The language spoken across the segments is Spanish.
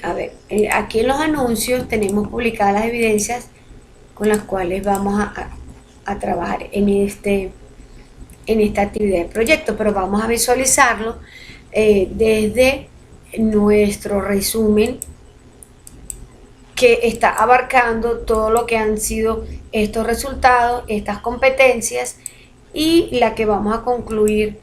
A ver, aquí en los anuncios tenemos publicadas las evidencias con las cuales vamos a trabajar en esta actividad de proyecto, pero vamos a visualizarlo desde nuestro resumen que está abarcando todo lo que han sido estos resultados, estas competencias y la que vamos a concluir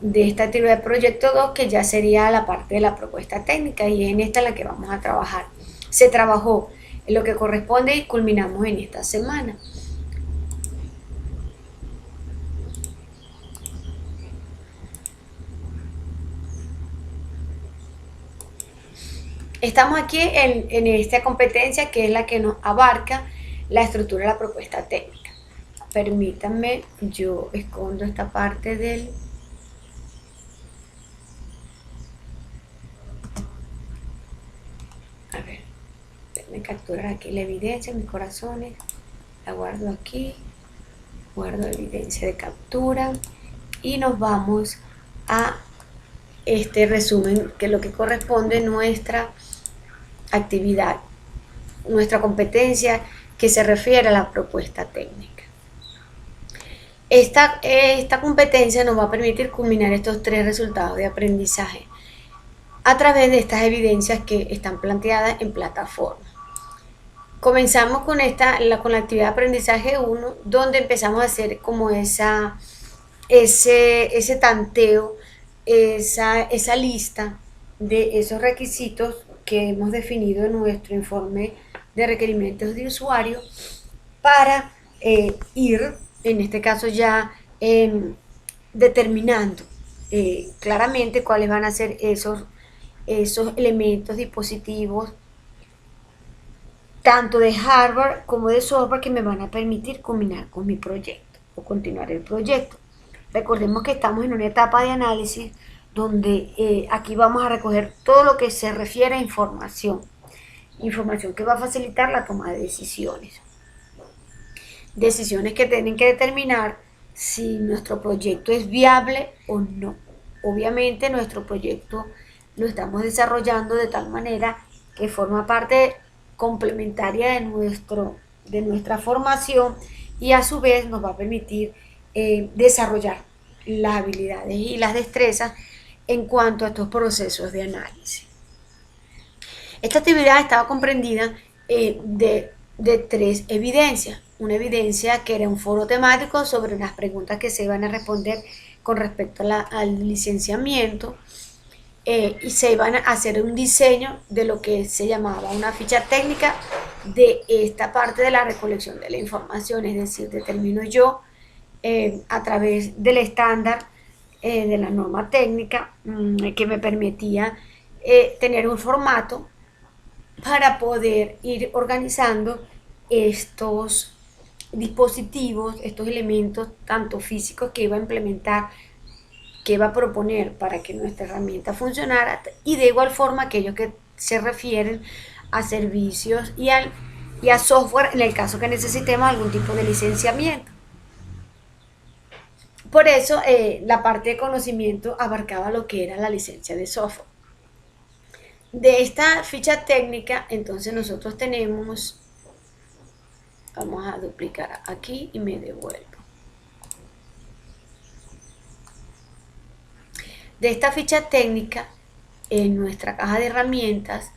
de esta actividad de proyecto 2, que ya sería la parte de la propuesta técnica, y es en esta la que vamos a trabajar. Se trabajó en lo que corresponde y culminamos en esta semana. Estamos aquí en esta competencia que es la que nos abarca la estructura de la propuesta técnica. Permítanme, yo escondo esta parte del... A ver, déjenme capturar aquí la evidencia, mis corazones. La guardo aquí, guardo evidencia de captura y nos vamos a este resumen, que es lo que corresponde a nuestra actividad, nuestra competencia que se refiere a la propuesta técnica. Esta competencia nos va a permitir culminar estos 3 resultados de aprendizaje a través de estas evidencias que están planteadas en plataforma. Comenzamos con la actividad de aprendizaje 1, donde empezamos a hacer como ese tanteo, esa lista de esos requisitos que hemos definido en nuestro informe de requerimientos de usuario para ir, en este caso ya determinando claramente cuáles van a ser esos elementos, dispositivos, tanto de hardware como de software, que me van a permitir combinar con mi proyecto o continuar el proyecto. Recordemos que estamos en una etapa de análisis donde aquí vamos a recoger todo lo que se refiere a información que va a facilitar la toma de decisiones que tienen que determinar si nuestro proyecto es viable o no. Obviamente nuestro proyecto lo estamos desarrollando de tal manera que forma parte complementaria de nuestra formación, y a su vez nos va a permitir desarrollar las habilidades y las destrezas en cuanto a estos procesos de análisis. Esta actividad estaba comprendida de 3 evidencias. Una evidencia que era un foro temático sobre las preguntas que se iban a responder con respecto al licenciamiento, y se iban a hacer un diseño de lo que se llamaba una ficha técnica de esta parte de la recolección de la información, es decir, determino yo a través del estándar de la norma técnica que me permitía tener un formato para poder ir organizando estos dispositivos, estos elementos tanto físicos que iba a implementar, que iba a proponer para que nuestra herramienta funcionara, y de igual forma aquellos que se refieren a servicios y a software en el caso que necesitemos algún tipo de licenciamiento. Por eso la parte de conocimiento abarcaba lo que era la licencia de software. De esta ficha técnica, entonces nosotros tenemos, vamos a duplicar aquí y me devuelvo. De esta ficha técnica, en nuestra caja de herramientas,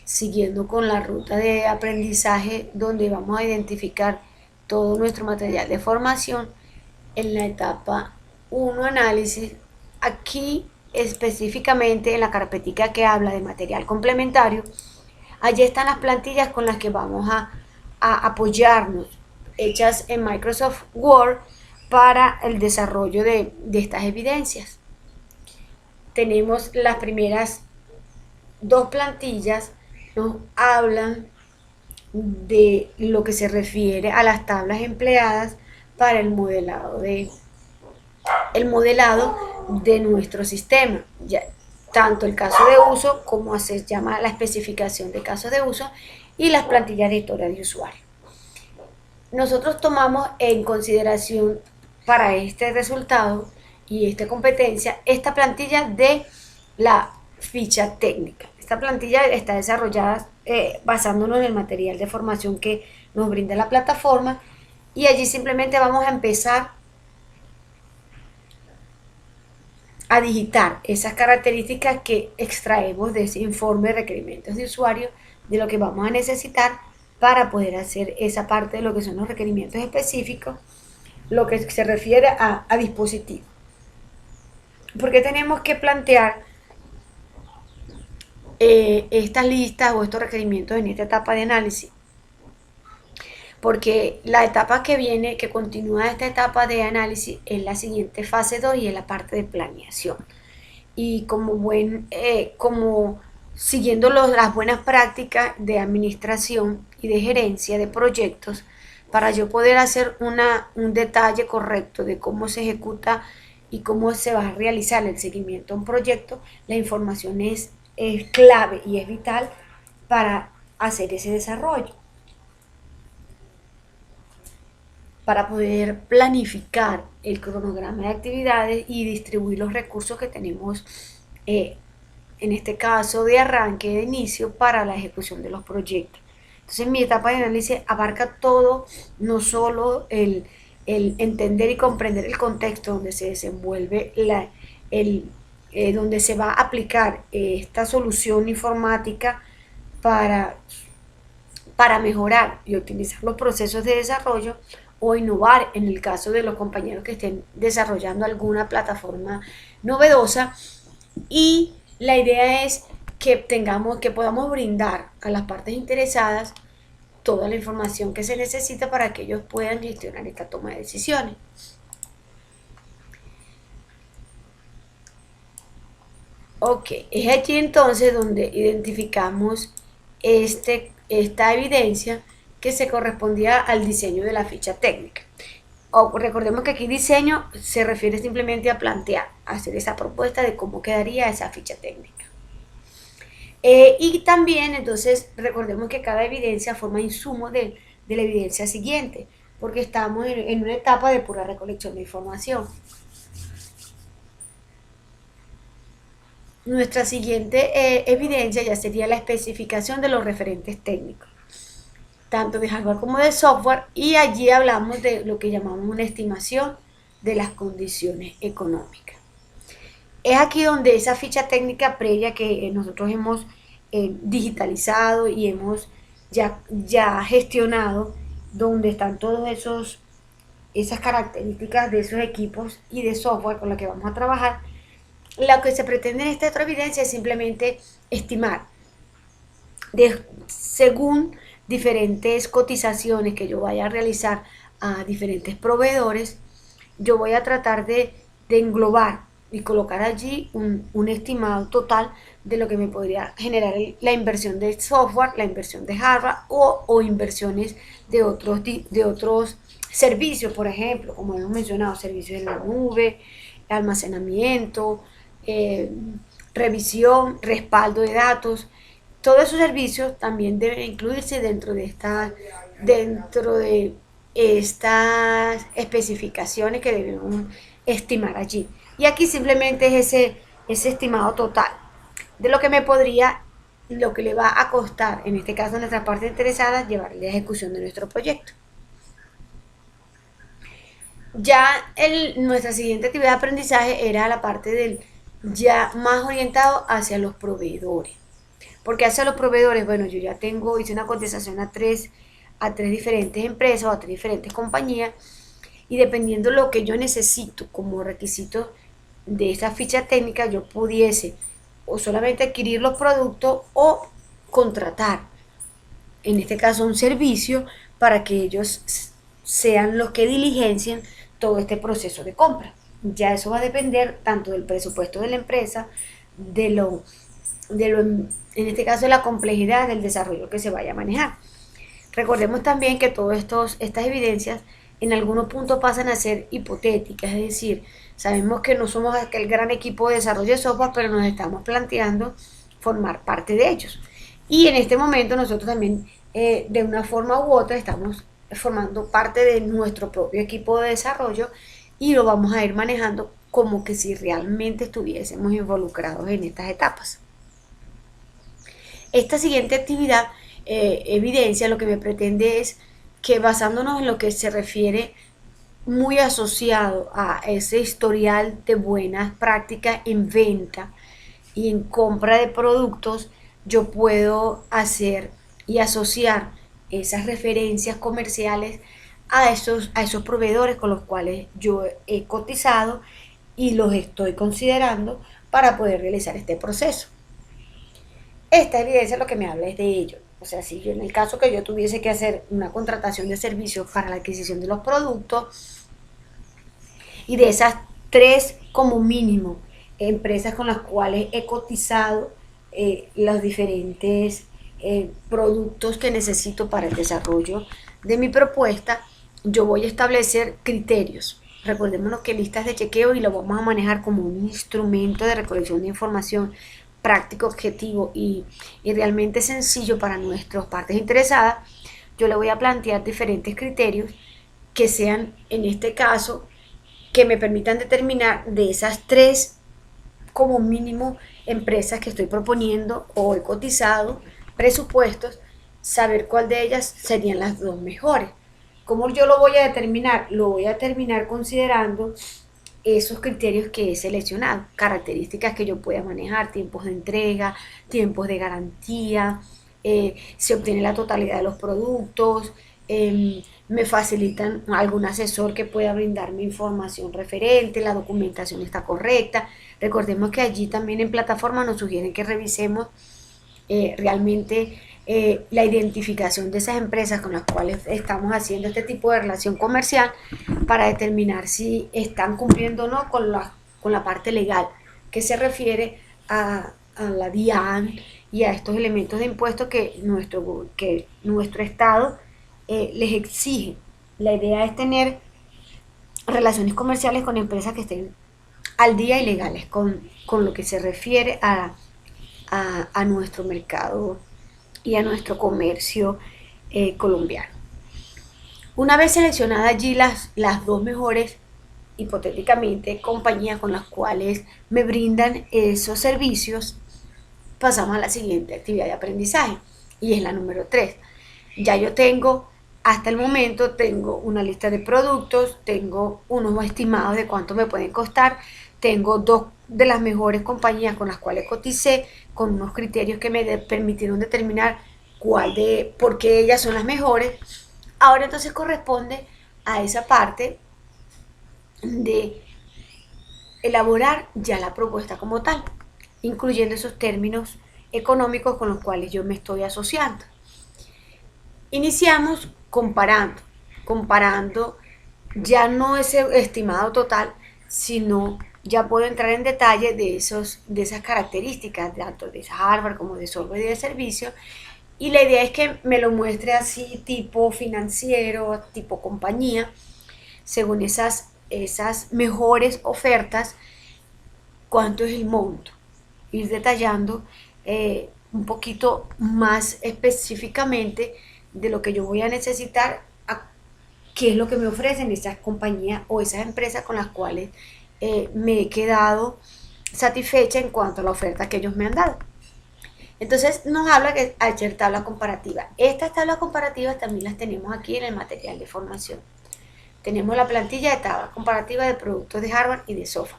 siguiendo con la ruta de aprendizaje donde vamos a identificar todo nuestro material de formación, en la etapa 1 análisis, aquí específicamente en la carpetica que habla de material complementario, allí están las plantillas con las que vamos a apoyarnos, hechas en Microsoft Word para el desarrollo de estas evidencias. Tenemos las primeras 2 plantillas, nos hablan de lo que se refiere a las tablas empleadas para el modelado de nuestro sistema, ya, tanto el caso de uso como se llama la especificación de casos de uso, y las plantillas de historia de usuario. Nosotros tomamos en consideración para este resultado y esta competencia esta plantilla de la ficha técnica. esta plantilla está desarrollada basándonos en el material de formación que nos brinda la plataforma, y allí simplemente vamos a empezar a digitar esas características que extraemos de ese informe de requerimientos de usuario, de lo que vamos a necesitar para poder hacer esa parte de lo que son los requerimientos específicos, lo que se refiere a dispositivos. Porque tenemos que plantear estas listas o estos requerimientos en esta etapa de análisis, porque la etapa que viene, que continúa esta etapa de análisis, es la siguiente fase 2 y es la parte de planeación. Y como siguiendo las buenas prácticas de administración y de gerencia de proyectos, para yo poder hacer un detalle correcto de cómo se ejecuta y cómo se va a realizar el seguimiento a un proyecto, la información es clave y es vital para hacer ese desarrollo, para poder planificar el cronograma de actividades y distribuir los recursos que tenemos, en este caso de arranque, de inicio, para la ejecución de los proyectos. Entonces mi etapa de análisis abarca todo, no solo el entender y comprender el contexto donde se desenvuelve donde se va a aplicar esta solución informática para mejorar y optimizar los procesos de desarrollo o innovar en el caso de los compañeros que estén desarrollando alguna plataforma novedosa. Y la idea es que podamos brindar a las partes interesadas toda la información que se necesita para que ellos puedan gestionar esta toma de decisiones. Ok, es aquí entonces donde identificamos esta evidencia que se correspondía al diseño de la ficha técnica. Recordemos que aquí diseño se refiere simplemente a plantear, a hacer esa propuesta de cómo quedaría esa ficha técnica. Y también entonces recordemos que cada evidencia forma insumo de la evidencia siguiente, porque estamos en una etapa de pura recolección de información. Nuestra siguiente evidencia ya sería la especificación de los referentes técnicos, tanto de hardware como de software, y allí hablamos de lo que llamamos una estimación de las condiciones económicas. Es aquí donde esa ficha técnica previa que nosotros hemos digitalizado y hemos ya gestionado, donde están todos esas características de esos equipos y de software con los que vamos a trabajar. Lo que se pretende en esta otra evidencia es simplemente estimar, según diferentes cotizaciones que yo vaya a realizar a diferentes proveedores, yo voy a tratar de englobar y colocar allí un estimado total de lo que me podría generar la inversión de software, la inversión de hardware o inversiones de otros servicios, por ejemplo, como hemos mencionado, servicios en la nube, almacenamiento, revisión, respaldo de datos. Todos esos servicios también deben incluirse dentro de estas especificaciones que debemos estimar allí. Y aquí simplemente es ese estimado total de lo que lo que le va a costar, en este caso a nuestra parte interesada, llevar la ejecución de nuestro proyecto. Ya nuestra siguiente actividad de aprendizaje era la parte ya más orientado hacia los proveedores. Porque hacia los proveedores, bueno, yo ya hice una cotización a tres diferentes empresas o a tres diferentes compañías, y dependiendo de lo que yo necesito como requisito de esa ficha técnica, yo pudiese o solamente adquirir los productos o contratar, en este caso, un servicio para que ellos sean los que diligencien todo este proceso de compra. Ya eso va a depender tanto del presupuesto de la empresa, en este caso, de la complejidad del desarrollo que se vaya a manejar. Recordemos también que todas estas evidencias en algunos puntos pasan a ser hipotéticas, es decir, sabemos que no somos aquel gran equipo de desarrollo de software, pero nos estamos planteando formar parte de ellos. Y en este momento nosotros también, de una forma u otra, estamos formando parte de nuestro propio equipo de desarrollo y lo vamos a ir manejando como que si realmente estuviésemos involucrados en estas etapas. Esta siguiente actividad evidencia, lo que me pretende es que basándonos en lo que se refiere muy asociado a ese historial de buenas prácticas en venta y en compra de productos, yo puedo hacer y asociar esas referencias comerciales a esos proveedores con los cuales yo he cotizado y los estoy considerando para poder realizar este proceso. Esta evidencia lo que me habla es de ello. O sea, si yo en el caso que yo tuviese que hacer una contratación de servicios para la adquisición de los productos y de esas tres como mínimo empresas con las cuales he cotizado los diferentes productos que necesito para el desarrollo de mi propuesta, yo voy a establecer criterios. Recordémonos que listas de chequeo y lo vamos a manejar como un instrumento de recolección de información práctico, objetivo y realmente sencillo para nuestras partes interesadas. Yo le voy a plantear diferentes criterios que sean, en este caso, que me permitan determinar de esas tres como mínimo empresas que estoy proponiendo o he cotizado, presupuestos, saber cuál de ellas serían las dos mejores. ¿Cómo yo lo voy a determinar? Lo voy a determinar considerando esos criterios que he seleccionado, características que yo pueda manejar, tiempos de entrega, tiempos de garantía, se obtiene la totalidad de los productos, me facilitan algún asesor que pueda brindarme información referente, la documentación está correcta. Recordemos que allí también en plataforma nos sugieren que revisemos realmente la identificación de esas empresas con las cuales estamos haciendo este tipo de relación comercial para determinar si están cumpliendo o no con la parte legal que se refiere a la DIAN y a estos elementos de impuestos que nuestro Estado les exige. La idea es tener relaciones comerciales con empresas que estén al día y legales con lo que se refiere a nuestro mercado y a nuestro comercio colombiano. Una vez seleccionadas allí las dos mejores, hipotéticamente, compañías con las cuales me brindan esos servicios, pasamos a la siguiente actividad de aprendizaje y es la número 3. Ya yo tengo, hasta el momento, tengo una lista de productos, tengo unos estimados de cuánto me pueden costar, tengo dos de las mejores compañías con las cuales coticé, con unos criterios que me permitieron determinar por qué ellas son las mejores. Ahora entonces corresponde a esa parte de elaborar ya la propuesta como tal, incluyendo esos términos económicos con los cuales yo me estoy asociando. Iniciamos comparando ya no ese estimado total, sino ya puedo entrar en detalle de esas características, tanto de Harvard como de software y de servicio, y la idea es que me lo muestre así tipo financiero, tipo compañía, según esas mejores ofertas, cuánto es el monto, ir detallando un poquito más específicamente de lo que yo voy a necesitar, qué es lo que me ofrecen esas compañías o esas empresas con las cuales me he quedado satisfecha en cuanto a la oferta que ellos me han dado. Entonces nos habla que hacer tabla comparativa. Estas tablas comparativas también las tenemos aquí en el material de formación. Tenemos la plantilla de tabla comparativa de productos de Harvard y de SOFA.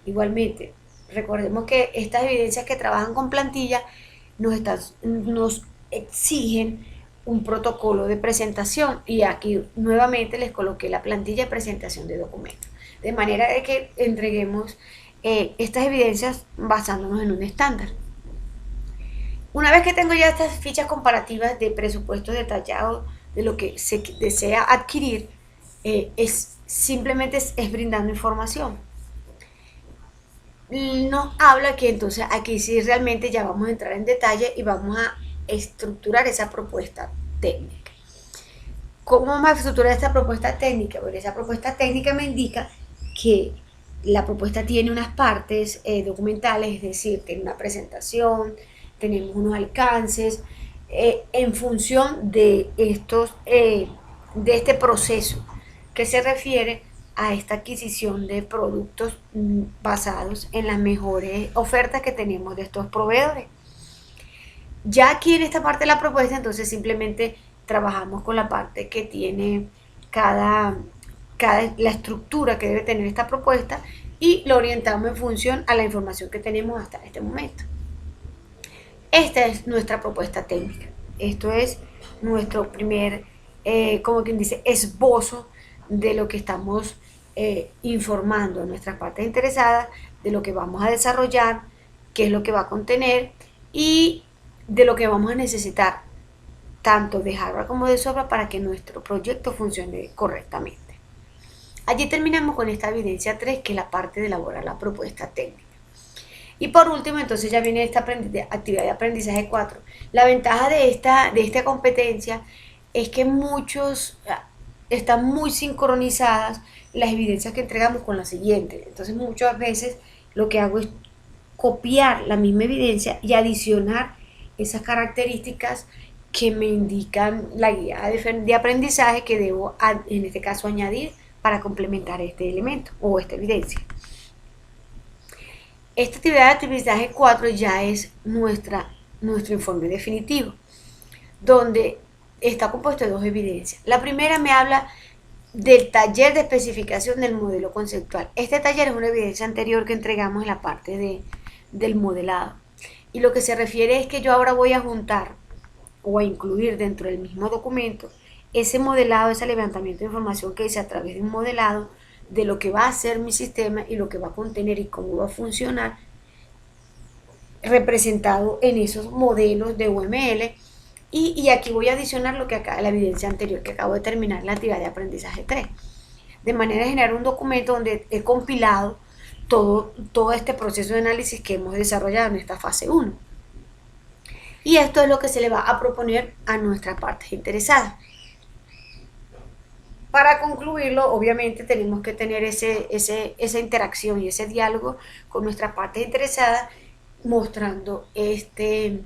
Igualmente, recordemos que estas evidencias que trabajan con plantilla nos exigen un protocolo de presentación y aquí nuevamente les coloqué la plantilla de presentación de documentos. De manera de que entreguemos estas evidencias basándonos en un estándar. Una vez que tengo ya estas fichas comparativas de presupuestos detallados de lo que se desea adquirir, simplemente es brindando información. Nos habla que entonces aquí sí realmente ya vamos a entrar en detalle y vamos a estructurar esa propuesta técnica. ¿Cómo vamos a estructurar esta propuesta técnica? Porque esa propuesta técnica me indica que la propuesta tiene unas partes documentales, es decir, tiene una presentación, tenemos unos alcances, en función de este proceso que se refiere a esta adquisición de productos basados en las mejores ofertas que tenemos de estos proveedores. Ya aquí en esta parte de la propuesta, entonces simplemente trabajamos con la parte que tiene cada, la estructura que debe tener esta propuesta y lo orientamos en función a la información que tenemos hasta este momento. Esta es nuestra propuesta técnica. Esto es nuestro primer, como quien dice, esbozo de lo que estamos informando a nuestras partes interesadas, de lo que vamos a desarrollar, qué es lo que va a contener y de lo que vamos a necesitar, tanto de hardware como de software, para que nuestro proyecto funcione correctamente. Allí terminamos con esta evidencia 3, que es la parte de elaborar la propuesta técnica. Y por último, entonces ya viene esta actividad de aprendizaje 4. La ventaja de esta competencia es que muchos están muy sincronizadas las evidencias que entregamos con la siguiente. Entonces muchas veces lo que hago es copiar la misma evidencia y adicionar esas características que me indican la guía de aprendizaje que debo, en este caso, añadir para complementar este elemento o esta evidencia. Esta actividad de aprendizaje 4 ya es nuestro informe definitivo, donde está compuesto de dos evidencias. La primera me habla del taller de especificación del modelo conceptual. Este taller es una evidencia anterior que entregamos en la parte del modelado. Y lo que se refiere es que yo ahora voy a juntar o a incluir dentro del mismo documento ese modelado, ese levantamiento de información que hice a través de un modelado de lo que va a ser mi sistema y lo que va a contener y cómo va a funcionar, representado en esos modelos de UML. Y aquí voy a adicionar lo que acá, la evidencia anterior que acabo de terminar, la actividad de aprendizaje 3, de manera de generar un documento donde he compilado todo este proceso de análisis que hemos desarrollado en esta fase 1. Y esto es lo que se le va a proponer a nuestras partes interesadas. Para concluirlo, obviamente tenemos que tener esa interacción y ese diálogo con nuestras partes interesadas, mostrando esta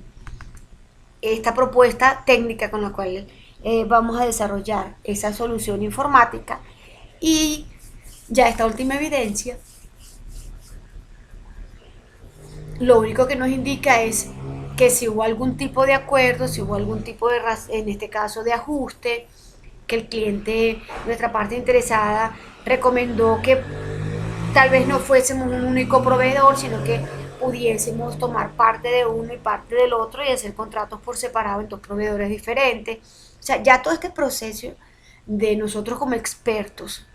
propuesta técnica con la cual vamos a desarrollar esa solución informática. Y ya esta última evidencia, lo único que nos indica es que si hubo algún tipo de acuerdo, si hubo algún tipo de, en este caso, de ajuste, que el cliente, nuestra parte interesada, recomendó que tal vez no fuésemos un único proveedor, sino que pudiésemos tomar parte de uno y parte del otro y hacer contratos por separado en dos proveedores diferentes. O sea, ya todo este proceso de nosotros como expertos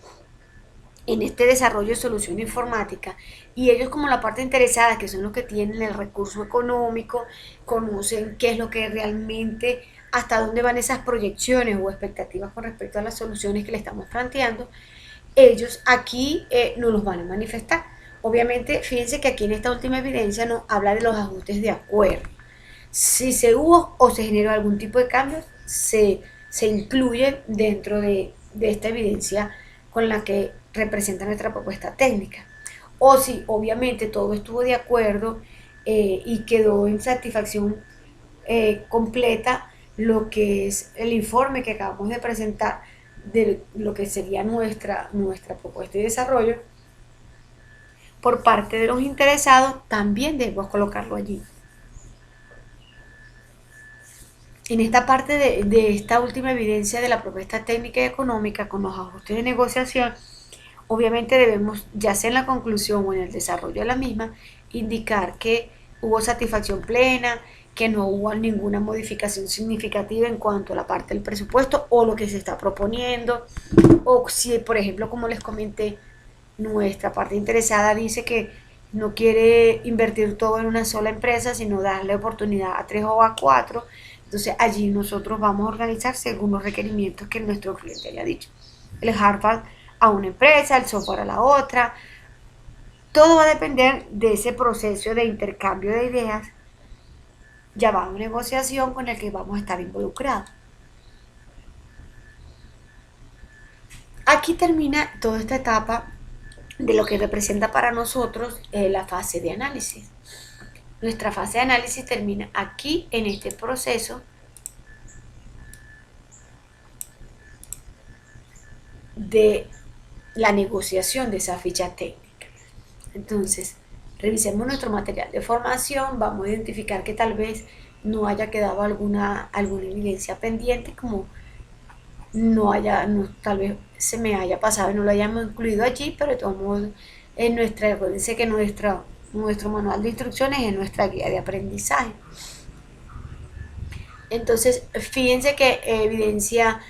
en este desarrollo de solución informática, y ellos como la parte interesada, que son los que tienen el recurso económico, conocen qué es lo que realmente, hasta dónde van esas proyecciones o expectativas con respecto a las soluciones que le estamos planteando, ellos aquí nos los van a manifestar. Obviamente, fíjense que aquí en esta última evidencia nos habla de los ajustes de acuerdo. Si se hubo o se generó algún tipo de cambios, se incluyen dentro de esta evidencia con la que representa nuestra propuesta técnica. O si obviamente todo estuvo de acuerdo y quedó en satisfacción completa lo que es el informe que acabamos de presentar de lo que sería nuestra propuesta y desarrollo por parte de los interesados, también debemos colocarlo allí. En esta parte de esta última evidencia de la propuesta técnica y económica con los ajustes de negociación, obviamente debemos, ya sea en la conclusión o en el desarrollo de la misma, indicar que hubo satisfacción plena, que no hubo ninguna modificación significativa en cuanto a la parte del presupuesto o lo que se está proponiendo, o si, por ejemplo, como les comenté, nuestra parte interesada dice que no quiere invertir todo en una sola empresa, sino darle oportunidad a 3 o a 4. Entonces allí nosotros vamos a organizar según los requerimientos que nuestro cliente haya dicho. El hardware a una empresa, el software a la otra. Todo va a depender de ese proceso de intercambio de ideas llamado negociación con el que vamos a estar involucrados. Aquí termina toda esta etapa de lo que representa para nosotros la fase de análisis. Nuestra fase de análisis termina aquí en este proceso de la negociación de esa ficha técnica. Entonces, revisemos nuestro material de formación, vamos a identificar que tal vez no haya quedado alguna evidencia pendiente, como tal vez se me haya pasado y no lo hayamos incluido allí, pero de todos modos, acuérdense que nuestro manual de instrucciones es nuestra guía de aprendizaje. Entonces, fíjense que evidencia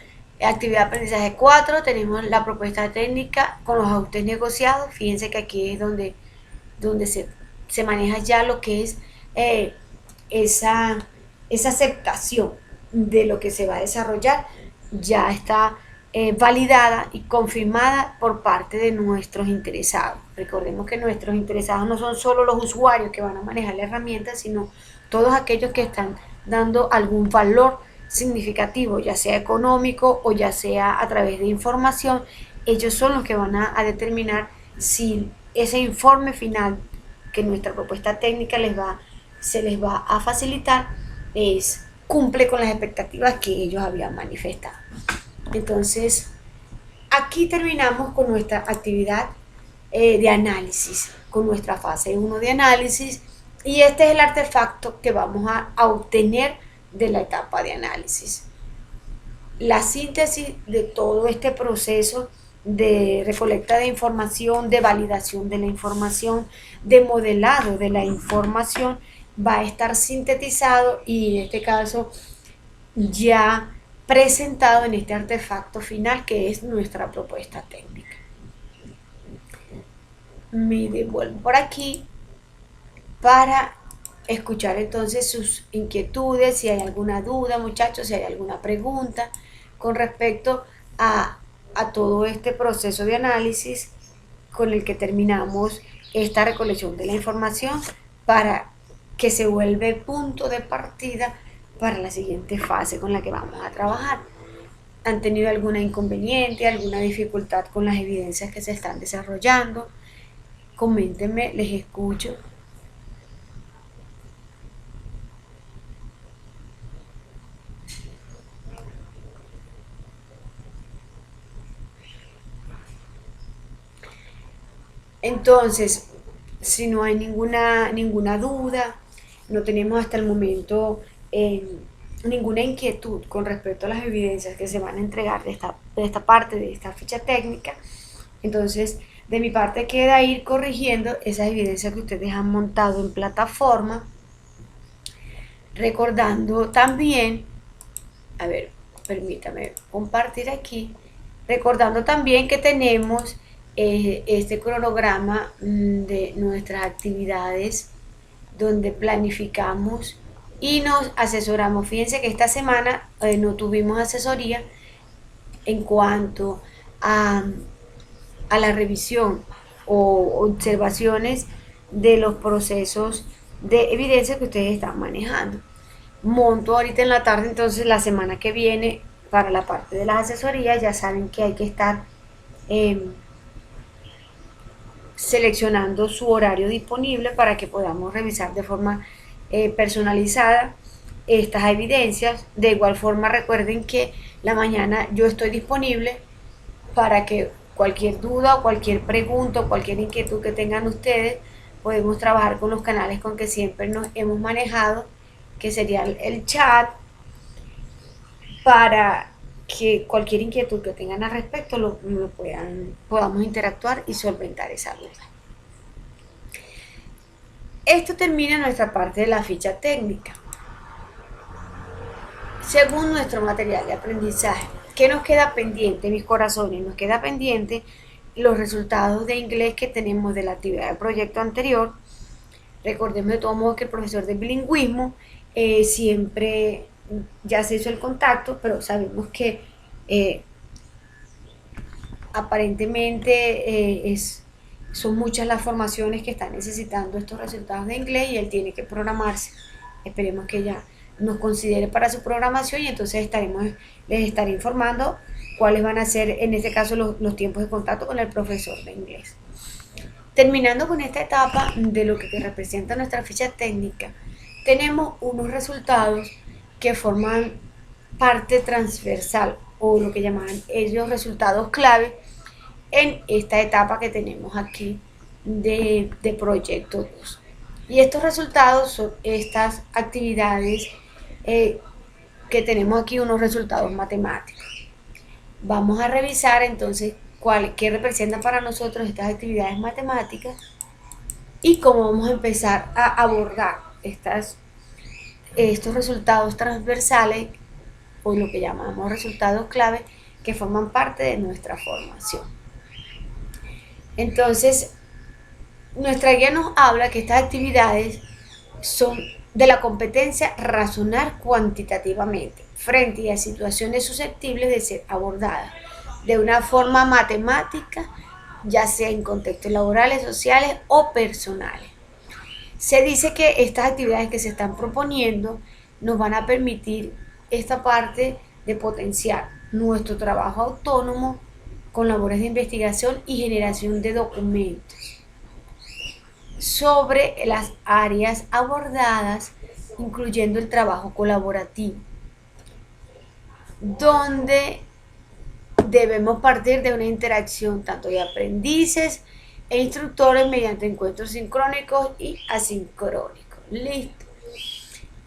actividad de aprendizaje 4, tenemos la propuesta técnica con los ajustes negociados. Fíjense que aquí es donde se maneja ya lo que es esa, esa aceptación de lo que se va a desarrollar, ya está validada y confirmada por parte de nuestros interesados. Recordemos que nuestros interesados no son solo los usuarios que van a manejar la herramienta, sino todos aquellos que están dando algún valor significativo, ya sea económico o ya sea a través de información. Ellos son los que van a determinar si ese informe final que nuestra propuesta técnica se les va a facilitar cumple con las expectativas que ellos habían manifestado. Entonces, aquí terminamos con nuestra actividad de análisis, con nuestra fase 1 de análisis, y este es el artefacto que vamos a obtener de la etapa de análisis. La síntesis de todo este proceso de recolecta de información, de validación de la información, de modelado de la información, va a estar sintetizado y en este caso ya presentado en este artefacto final que es nuestra propuesta técnica. Me devuelvo por aquí para escuchar entonces sus inquietudes, si hay alguna duda, muchachos, si hay alguna pregunta con respecto a todo este proceso de análisis con el que terminamos esta recolección de la información para que se vuelva punto de partida para la siguiente fase con la que vamos a trabajar. ¿Han tenido alguna inconveniente, alguna dificultad con las evidencias que se están desarrollando? Coméntenme, les escucho. Entonces, si no hay ninguna duda, no tenemos hasta el momento ninguna inquietud con respecto a las evidencias que se van a entregar de esta parte, de esta ficha técnica, entonces de mi parte queda ir corrigiendo esas evidencias que ustedes han montado en plataforma, recordando también, a ver, permítame compartir aquí, recordando también que tenemos este cronograma de nuestras actividades donde planificamos y nos asesoramos. Fíjense que esta semana no tuvimos asesoría en cuanto a la revisión o observaciones de los procesos de evidencia que ustedes están manejando. Monto ahorita en la tarde, entonces la semana que viene para la parte de las asesorías ya saben que hay que estar seleccionando su horario disponible para que podamos revisar de forma personalizada estas evidencias. De igual forma recuerden que la mañana yo estoy disponible para que cualquier duda o cualquier pregunta o cualquier inquietud que tengan ustedes, podemos trabajar con los canales con que siempre nos hemos manejado, que sería el chat, para que cualquier inquietud que tengan al respecto podamos interactuar y solventar esa duda. Esto termina nuestra parte de la ficha técnica. Según nuestro material de aprendizaje, ¿qué nos queda pendiente, mis corazones? Nos queda pendiente los resultados de inglés que tenemos de la actividad de proyecto anterior. Recordemos de todos modos que el profesor de bilingüismo siempre ya se hizo el contacto, pero sabemos que aparentemente son muchas las formaciones que están necesitando estos resultados de inglés y él tiene que programarse. Esperemos que ya nos considere para su programación y entonces les estaré informando cuáles van a ser en este caso los tiempos de contacto con el profesor de inglés. Terminando con esta etapa de lo que representa nuestra ficha técnica, tenemos unos resultados que forman parte transversal o lo que llaman ellos resultados clave en esta etapa que tenemos aquí de proyecto 2. Y estos resultados son estas actividades que tenemos aquí unos resultados matemáticos. Vamos a revisar entonces qué representan para nosotros estas actividades matemáticas y cómo vamos a empezar a abordar estos resultados transversales o lo que llamamos resultados clave que forman parte de nuestra formación. Entonces, nuestra guía nos habla que estas actividades son de la competencia razonar cuantitativamente frente a situaciones susceptibles de ser abordadas de una forma matemática, ya sea en contextos laborales, sociales o personales. Se dice que estas actividades que se están proponiendo nos van a permitir esta parte de potenciar nuestro trabajo autónomo con labores de investigación y generación de documentos sobre las áreas abordadas, incluyendo el trabajo colaborativo, donde debemos partir de una interacción tanto de aprendices e instructores mediante encuentros sincrónicos y asincrónicos. Listo.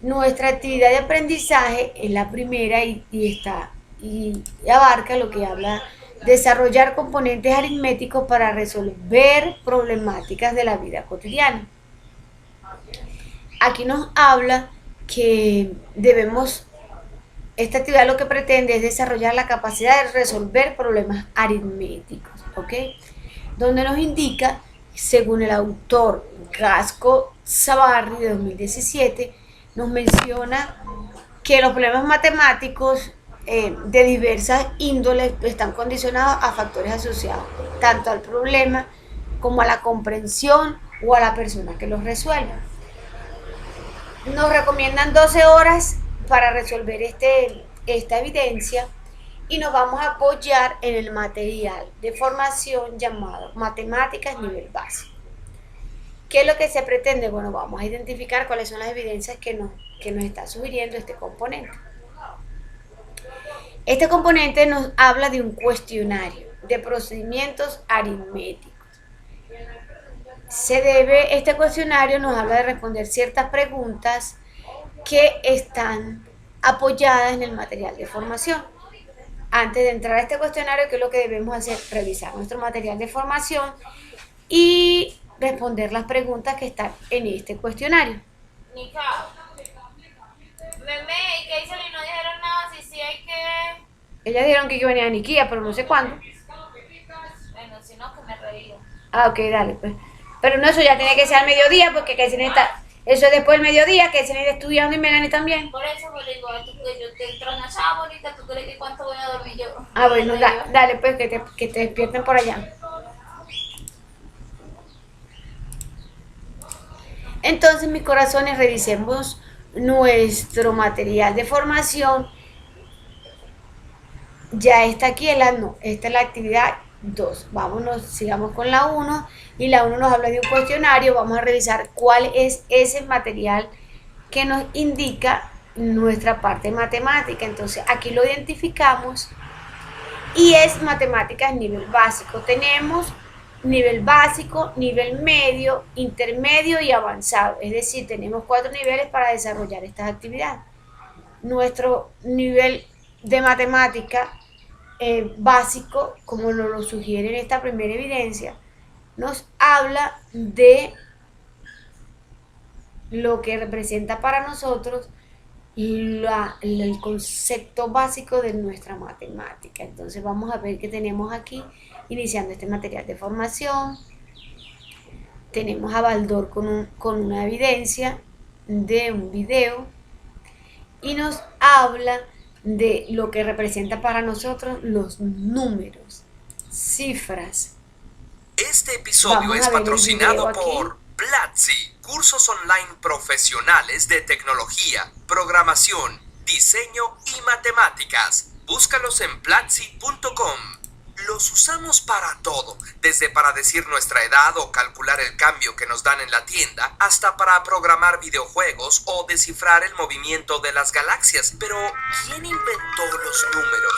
Nuestra actividad de aprendizaje es la primera y abarca lo que habla desarrollar componentes aritméticos para resolver problemáticas de la vida cotidiana. Aquí nos habla que esta actividad lo que pretende es desarrollar la capacidad de resolver problemas aritméticos, ¿ok? Donde nos indica, según el autor Gasco Savarri de 2017, nos menciona que los problemas matemáticos de diversas índoles están condicionados a factores asociados tanto al problema como a la comprensión o a la persona que los resuelva. Nos recomiendan 12 horas para resolver esta evidencia y nos vamos a apoyar en el material de formación llamado Matemáticas Nivel Básico. ¿Qué es lo que se pretende? Bueno, vamos a identificar cuáles son las evidencias que nos está sugiriendo este componente. Este componente nos habla de un cuestionario de procedimientos aritméticos. Este cuestionario nos habla de responder ciertas preguntas que están apoyadas en el material de formación. Antes de entrar a este cuestionario, ¿qué es lo que debemos hacer? Revisar nuestro material de formación y responder las preguntas que están en este cuestionario. Nica, meme, ¿y qué dicen? Y no dijeron nada, si hay que... Ellas dijeron que venían a Niquía, pero no sé cuándo. Bueno, si no, que me reía. Ah, ok, dale, pues. Pero no, eso ya tiene que ser al mediodía, porque eso es después del mediodía, que se ir estudiando y Melanie también. Por eso me digo, yo te trasnochaba bonita, ¿tú crees que cuánto voy a dormir yo? Ah, bueno, dale, pues, que te despierten por allá. Entonces, mis corazones, revisemos nuestro material de formación. Ya está aquí, esta es la actividad 2. Sigamos con la 1. Y la 1 nos habla de un cuestionario. Vamos a revisar cuál es ese material que nos indica nuestra parte matemática. Entonces, aquí lo identificamos y es matemáticas nivel básico. Tenemos nivel básico, nivel medio, intermedio y avanzado. Es decir, tenemos 4 niveles para desarrollar estas actividades. Nuestro nivel de matemática básico, como nos lo sugiere en esta primera evidencia, nos habla de lo que representa para nosotros el concepto básico de nuestra matemática. Entonces vamos a ver qué tenemos aquí, iniciando este material de formación. Tenemos a Baldor con una evidencia de un video y nos habla de lo que representa para nosotros los números, cifras. Este episodio es patrocinado por Platzi, cursos online profesionales de tecnología, programación, diseño y matemáticas. Búscalos en platzi.com. Los usamos para todo, desde para decir nuestra edad o calcular el cambio que nos dan en la tienda, hasta para programar videojuegos o descifrar el movimiento de las galaxias. Pero, ¿quién inventó los números?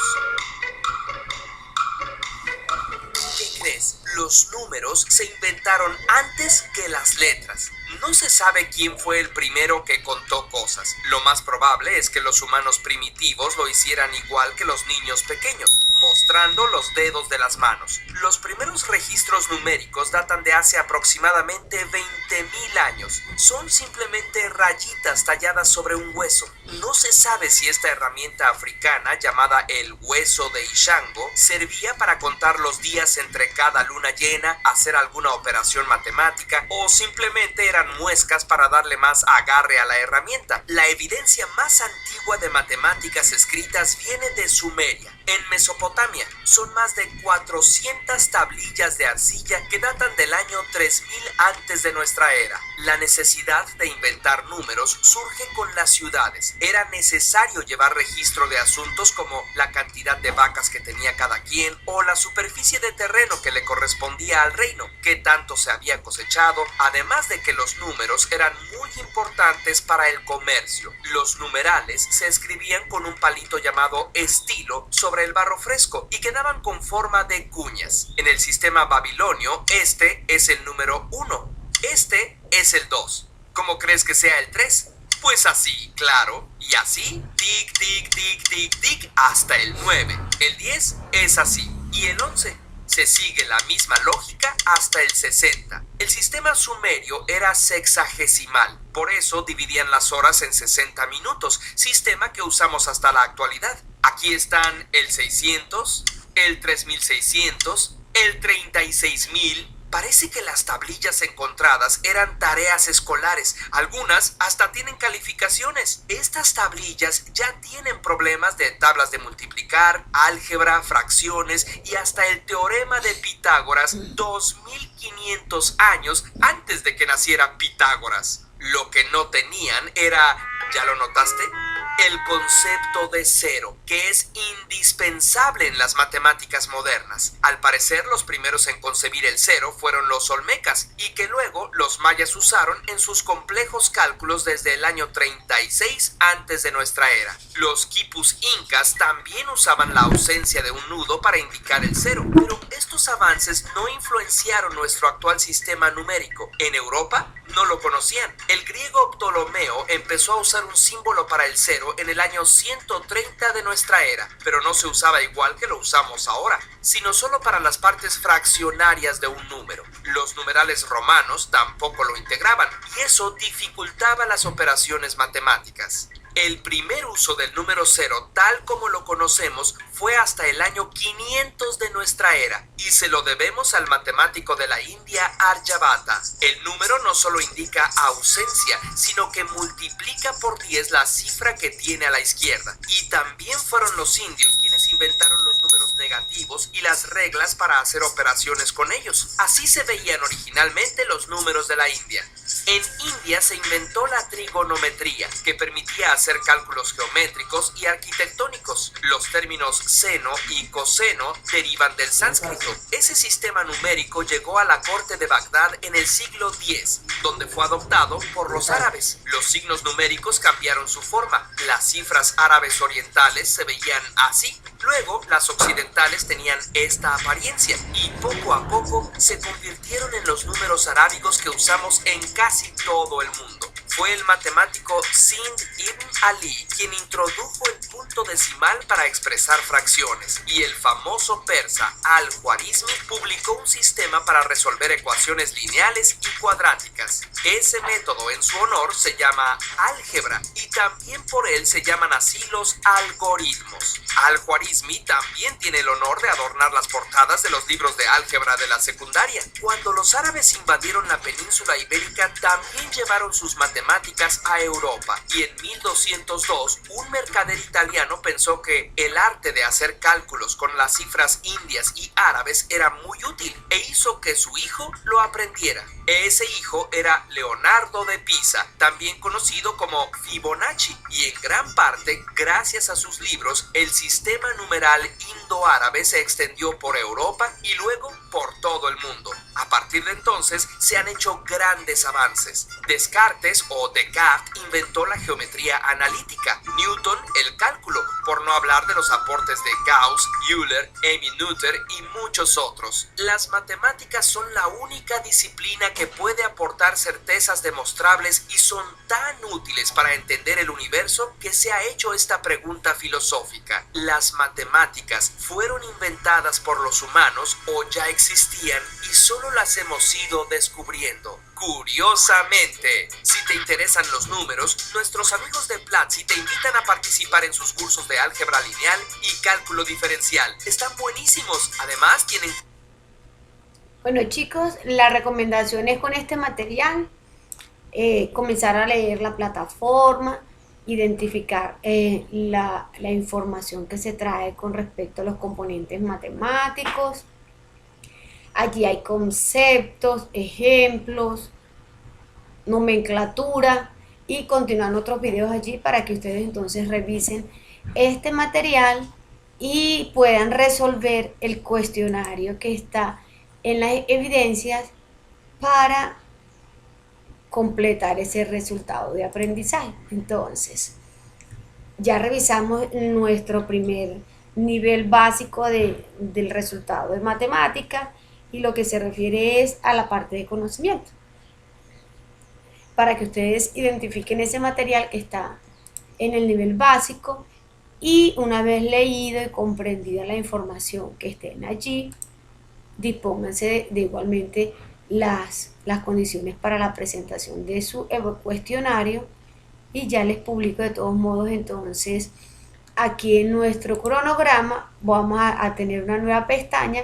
¿Qué crees? Los números se inventaron antes que las letras. No se sabe quién fue el primero que contó cosas. Lo más probable es que los humanos primitivos lo hicieran igual que los niños pequeños, mostrando los dedos de las manos. Los primeros registros numéricos datan de hace aproximadamente 20.000 años. Son simplemente rayitas talladas sobre un hueso. No se sabe si esta herramienta africana, llamada el hueso de Ishango, servía para contar los días entre cada luna llena, hacer alguna operación matemática o simplemente eran muescas para darle más agarre a la herramienta. La evidencia más antigua de matemáticas escritas viene de Sumeria, en Mesopotamia. Son más de 400 tablillas de arcilla que datan del año 3000 antes de nuestra era. La necesidad de inventar números surge con las ciudades. Era necesario llevar registro de asuntos como la cantidad de vacas que tenía cada quien o la superficie de terreno que le correspondía al reino, qué tanto se había cosechado, además de que los números eran muy importantes para el comercio. Los numerales se escribían con un palito llamado estilo sobre el barro fresco y quedaban con forma de cuñas. En el sistema babilonio, este es el número 1, este es el 2. ¿Cómo crees que sea el 3? Pues así, claro, y así, tic, tic, tic, tic, tic, hasta el 9. El 10 es así, y el 11. Se sigue la misma lógica hasta el 60. El sistema sumerio era sexagesimal, por eso dividían las horas en 60 minutos, sistema que usamos hasta la actualidad. Aquí están el 600, el 3600, el 36000. Parece que las tablillas encontradas eran tareas escolares, algunas hasta tienen calificaciones. Estas tablillas ya tienen problemas de tablas de multiplicar, álgebra, fracciones y hasta el teorema de Pitágoras 2500 años antes de que naciera Pitágoras. Lo que no tenían era, ¿ya lo notaste?, el concepto de cero, que es indispensable en las matemáticas modernas. Al parecer, los primeros en concebir el cero fueron los olmecas, y que luego los mayas usaron en sus complejos cálculos desde el año 36 antes de nuestra era. Los quipus incas también usaban la ausencia de un nudo para indicar el cero, pero estos avances no influenciaron nuestro actual sistema numérico. En Europa no lo conocían. El griego Ptolomeo empezó a usar un símbolo para el cero en el año 130 de nuestra era, pero no se usaba igual que lo usamos ahora, sino solo para las partes fraccionarias de un número. Los numerales romanos tampoco lo integraban, y eso dificultaba las operaciones matemáticas. El primer uso del número 0, tal como lo conocemos, fue hasta el año 500 de nuestra era, y se lo debemos al matemático de la India Aryabhata. El número no solo indica ausencia, sino que multiplica por 10 la cifra que tiene a la izquierda. Y también fueron los indios quienes inventaron los números negativos y las reglas para hacer operaciones con ellos. Así se veían originalmente los números de la India. En India se inventó la trigonometría, que permitía hacer cálculos geométricos y arquitectónicos. Los términos seno y coseno derivan del sánscrito. Ese sistema numérico llegó a la corte de Bagdad en el siglo X, donde fue adoptado por los árabes. Los signos numéricos cambiaron su forma. Las cifras árabes orientales se veían así. Luego, las occidentales tenían esta apariencia y poco a poco se convirtieron en los números arábigos que usamos en casi todo el mundo. Fue el matemático Sind ibn Ali quien introdujo el punto decimal para expresar fracciones, y el famoso persa Al-Khwarizmi publicó un sistema para resolver ecuaciones lineales y cuadráticas. Ese método en su honor se llama álgebra, y también por él se llaman así los algoritmos. Al-Khwarizmi también tiene el honor de adornar las portadas de los libros de álgebra de la secundaria. Cuando los árabes invadieron la península ibérica, también llevaron sus matemáticas a Europa, y en 1202 un mercader italiano pensó que el arte de hacer cálculos con las cifras indias y árabes era muy útil e hizo que su hijo lo aprendiera. Ese hijo era Leonardo de Pisa, también conocido como Fibonacci, y en gran parte, gracias a sus libros, el sistema numeral indo-árabe se extendió por Europa y luego por todo el mundo. A partir de entonces se han hecho grandes avances. Descartes, o Descartes inventó la geometría analítica, Newton el cálculo, por no hablar de los aportes de Gauss, Euler, Emil Noether y muchos otros. Las matemáticas son la única disciplina que puede aportar certezas demostrables y son tan útiles para entender el universo que se ha hecho esta pregunta filosófica. ¿Las matemáticas fueron inventadas por los humanos o ya existían y solo las hemos ido descubriendo? Curiosamente, si te interesan los números, nuestros amigos de Platzi te invitan a participar en sus cursos de álgebra lineal y cálculo diferencial. Están buenísimos. Además, tienen... Bueno, chicos, la recomendación es con este material comenzar a leer la plataforma, identificar la información que se trae con respecto a los componentes matemáticos. Allí hay conceptos, ejemplos, nomenclatura y continúan otros videos allí para que ustedes entonces revisen este material y puedan resolver el cuestionario que está en las evidencias para completar ese resultado de aprendizaje. Entonces, ya revisamos nuestro primer nivel básico del resultado de matemática y lo que se refiere es a la parte de conocimiento, para que ustedes identifiquen ese material que está en el nivel básico y una vez leído y comprendida la información que estén allí, dispónganse de igualmente las condiciones para la presentación de su cuestionario y ya les publico de todos modos. Entonces aquí en nuestro cronograma vamos a tener una nueva pestaña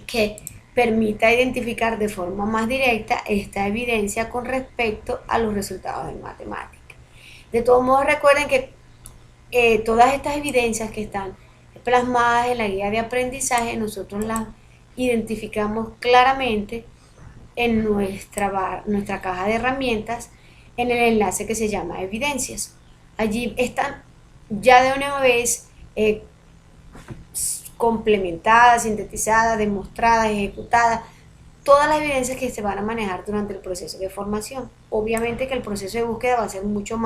que permita identificar de forma más directa esta evidencia con respecto a los resultados de matemática. De todos modos, recuerden que todas estas evidencias que están plasmadas en la guía de aprendizaje, nosotros las identificamos claramente en nuestra caja de herramientas, en el enlace que se llama evidencias. Allí están ya de una vez complementadas, sintetizadas, demostradas, ejecutadas, todas las evidencias que se van a manejar durante el proceso de formación. Obviamente que el proceso de búsqueda va a ser mucho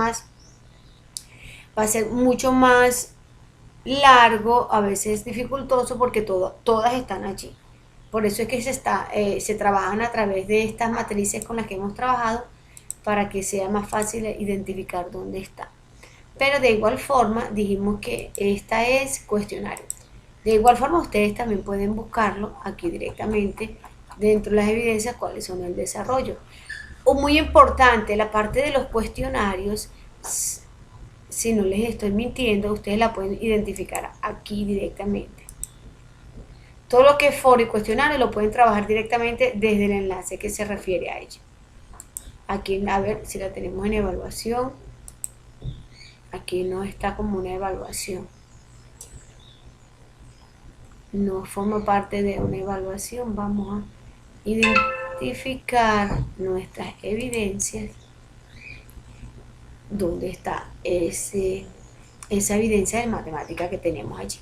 más largo, a veces dificultoso, porque todas están allí. Por eso es que se trabajan a través de estas matrices con las que hemos trabajado para que sea más fácil identificar dónde está. Pero de igual forma dijimos que esta es cuestionario. De igual forma ustedes también pueden buscarlo aquí directamente dentro de las evidencias cuáles son el desarrollo. O muy importante, la parte de los cuestionarios, si no les estoy mintiendo, ustedes la pueden identificar aquí directamente. Todo lo que es foro y cuestionario lo pueden trabajar directamente desde el enlace que se refiere a ello. Aquí, a ver si la tenemos en evaluación. Aquí no está como una evaluación. No forma parte de una evaluación. Vamos a identificar nuestras evidencias. ¿Dónde está esa evidencia de matemática que tenemos allí?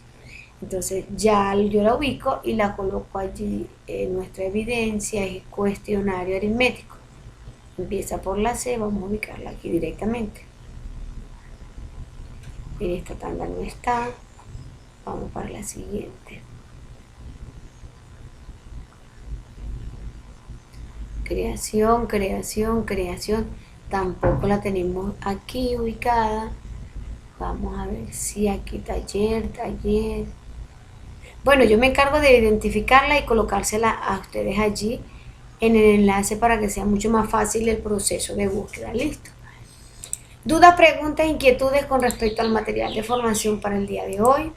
Entonces ya yo la ubico y la coloco allí. Nuestra evidencia es cuestionario aritmético. Empieza por la C, vamos a ubicarla aquí directamente. En esta tanda no está. Vamos para la siguiente. Creación, creación, creación. Tampoco la tenemos aquí ubicada. Vamos a ver si aquí taller. Bueno, yo me encargo de identificarla y colocársela a ustedes allí en el enlace para que sea mucho más fácil el proceso de búsqueda. Listo. ¿Dudas, preguntas, inquietudes con respecto al material de formación para el día de hoy?